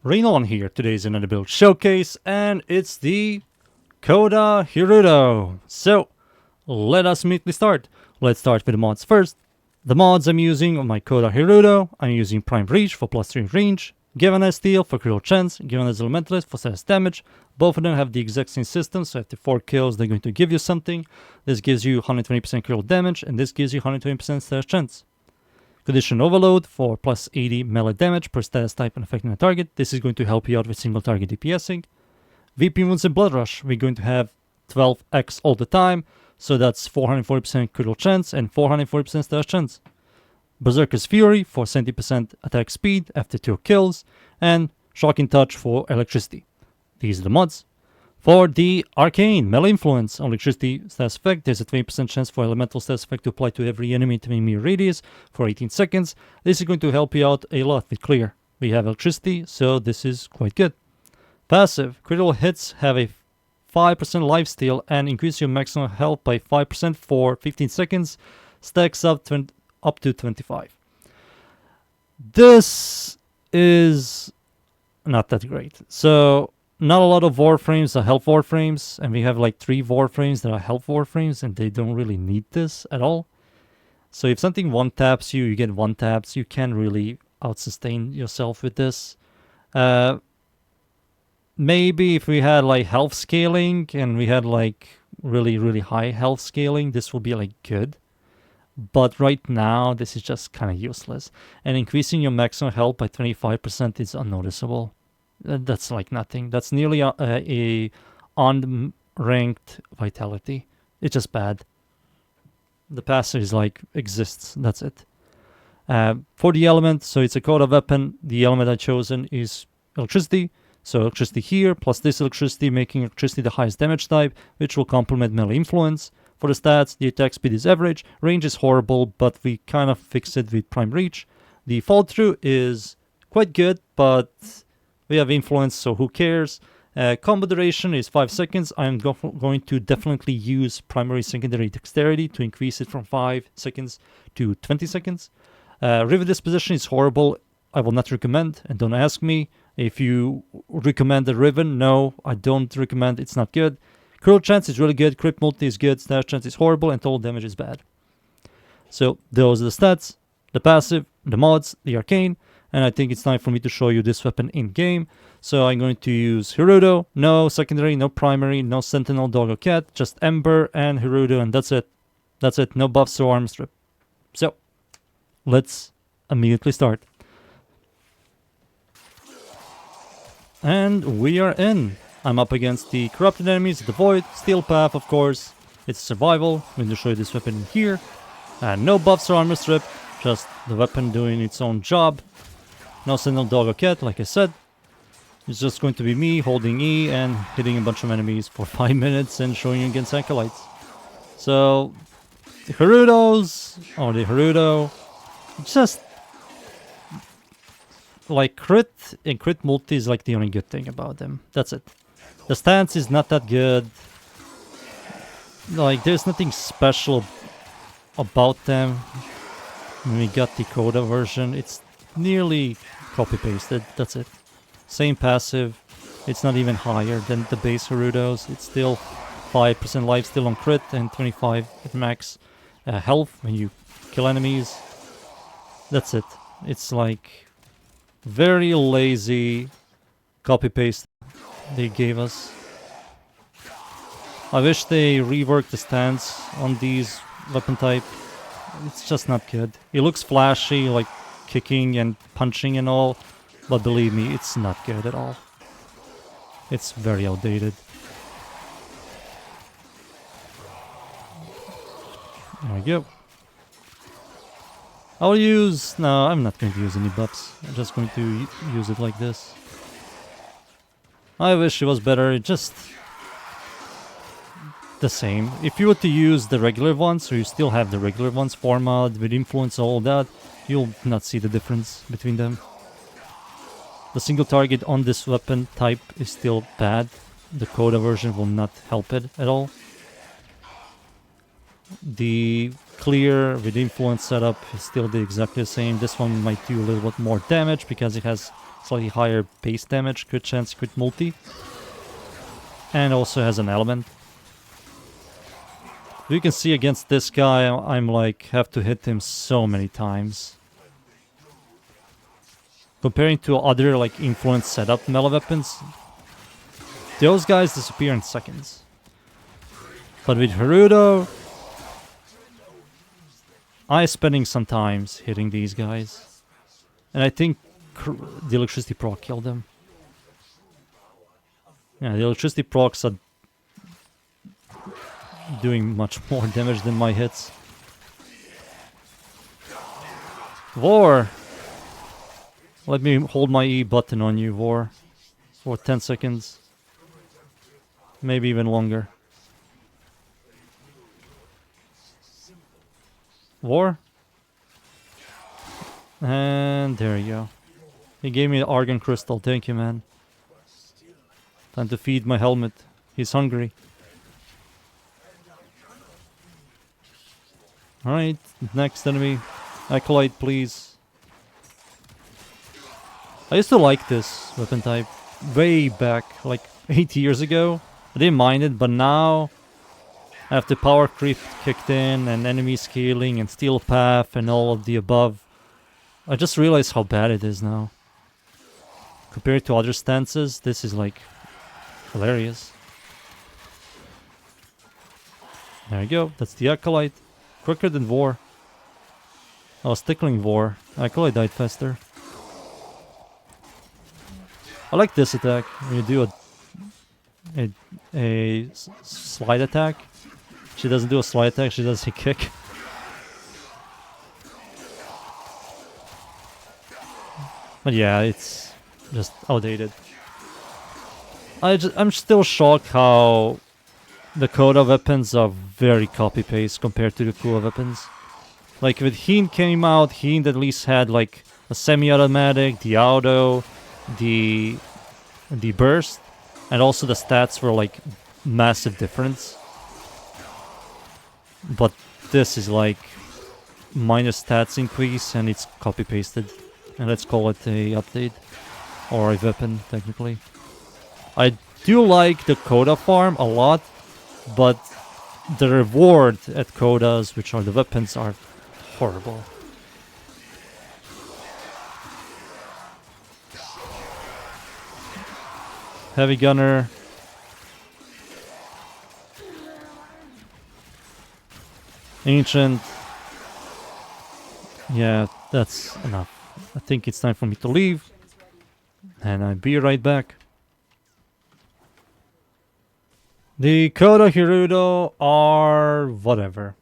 Rainollon here. Today's another build showcase, and it's the Coda Hirudo. So, let us immediately start. Let's start with the mods first. The mods I'm using on my Coda Hirudo, I'm using Prime Reach for +3 range, Given as Steel for critical chance, Given as Elementalist for status damage. Both of them have the exact same system, so after 4 kills they're going to give you something. This gives you 120% critical damage, and this gives you 120% status chance. Condition Overload for +80 melee damage per status type and affecting a target. This is going to help you out with single target DPSing. VP Wounds and Blood Rush, we're going to have 12x all the time, so that's 440% critical chance and 440% status chance. Berserker's Fury for 70% attack speed after 2 kills, and Shocking Touch for electricity. These are the mods. For the Arcane Melee Influence on electricity status effect, there's a 20% chance for elemental status effect to apply to every enemy to a mere radius for 18 seconds. This is going to help you out a lot with clear. We have electricity, so this is quite good. Passive. Critical hits have a 5% lifesteal and increase your maximum health by 5% for 15 seconds. Stacks up to 25. This is not that great. So, not a lot of Warframes are health Warframes, and we have like 3 Warframes that are health Warframes, and they don't really need this at all. So if something one-taps you, you get one-taps, you can really out-sustain yourself with this. Maybe if we had like health scaling, and we had like really high health scaling, this will be like good. But right now, this is just kind of useless. And increasing your maximum health by 25% is unnoticeable. That's like nothing. That's nearly a unranked vitality. It's just bad. The passive is like exists. That's it. For the element, so it's a Coda weapon. The element I've chosen is electricity. So electricity here, plus this electricity, making electricity the highest damage type, which will complement melee influence. For the stats, the attack speed is average. Range is horrible, but we kind of fix it with Prime Reach. The fall through is quite good, but we have influence, so who cares? Combo duration is 5 seconds. I'm going to definitely use primary secondary dexterity to increase it from 5 seconds to 20 seconds. River disposition is horrible. I will not recommend, and don't ask me if you recommend the Riven. No, I don't recommend. It's not good. Critical chance is really good. Crit multi is good. Status chance is horrible, and total damage is bad. So those are the stats, the passive, the mods, the arcane. And I think it's time for me to show you this weapon in-game. So I'm going to use Hirudo, no secondary, no primary, no sentinel, dog or cat, just Ember and Hirudo, and that's it. That's it, no buffs or armor strip. So, let's immediately start. And we are in. I'm up against the corrupted enemies, the Void, Steel Path of course. It's survival. I'm going to show you this weapon here. No buffs or armor strip, just the weapon doing its own job. No sentinel, dog or cat, like I said. It's just going to be me holding E and hitting a bunch of enemies for 5 minutes and showing you against Acolytes. So, the Hirudos, or the Hirudo, just like crit and crit multi is like the only good thing about them. That's it. The stance is not that good. Like, there's nothing special about them. When we got the Coda version, it's nearly copy-pasted, that's it. Same passive, it's not even higher than the base Hirudos. It's still 5% life still on crit and 25 at max health when you kill enemies. That's it. It's like very lazy copy-paste they gave us. I wish they reworked the stance on these weapon type. It's just not good. It looks flashy, like kicking and punching and all, but believe me, it's not good at all. It's very outdated. There we go. I'll use... No, I'm not going to use any buffs. I'm just going to use it like this. I wish it was better. It just... the same. If you were to use the regular ones, so you still have the regular ones, format, with influence, all that, you'll not see the difference between them. The single target on this weapon type is still bad. The Coda version will not help it at all. The clear with influence setup is still exactly the same. This one might do a little bit more damage because it has slightly higher base damage, crit chance, crit multi. And also has an element. You can see against this guy, I'm like, have to hit him so many times. Comparing to other like influence setup melee weapons, those guys disappear in seconds. But with Hirudo, I'm spending some times hitting these guys. And I think the electricity proc killed them. Yeah, the electricity procs are doing much more damage than my hits. War! Let me hold my E button on you, War. For 10 seconds. Maybe even longer. War? And there you go. He gave me the Arcane Crystal. Thank you, man. Time to feed my helmet. He's hungry. Alright, next enemy. Acolyte, please. I used to like this weapon type way back, like 8 years ago. I didn't mind it, but now, after power creep kicked in and enemy scaling and steel path and all of the above, I just realized how bad it is now. Compared to other stances, this is like hilarious. There you go, that's the Acolyte. Quicker than War. I was tickling War. Acolyte died faster. I like this attack. When you do a slide attack. She doesn't do a slide attack, she does a kick. But yeah, it's just outdated. I'm still shocked how the Coda weapons are very copy-paste compared to the Cool weapons. Like when Hind came out, Hind at least had like a semi-automatic, the auto, the burst, and also the stats were like massive difference. But this is like minus stats increase and it's copy-pasted. And let's call it a update. Or a weapon, technically. I do like the Coda farm a lot, but the reward at Codas, which are the weapons, are horrible. Heavy Gunner. Ancient. Yeah, that's enough. I think it's time for me to leave. And I'll be right back. The Coda Hirudo are whatever.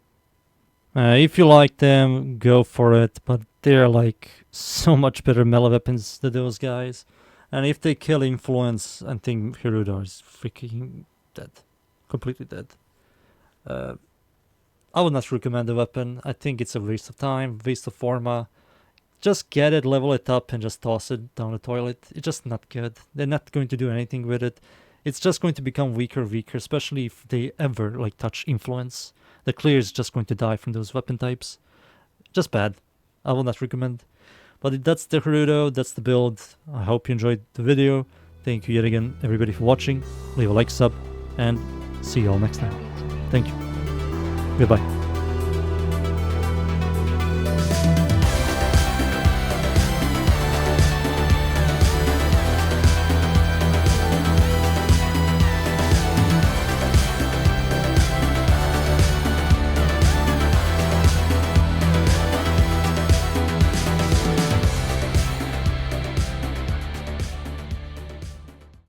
If you like them, go for it. But they're like so much better melee weapons than those guys. And if they kill influence, I think Hirudo is freaking dead. Completely dead. I would not recommend the weapon. I think it's a waste of time, waste of forma. Just get it, level it up, and just toss it down the toilet. It's just not good. They're not going to do anything with it. It's just going to become weaker, especially if they ever like touch influence. The clear is just going to die from those weapon types. Just bad. I will not recommend. But that's the Hirudo, that's the build. I hope you enjoyed the video. Thank you yet again, everybody, for watching. Leave a like, sub, and see you all next time. Thank you. Goodbye.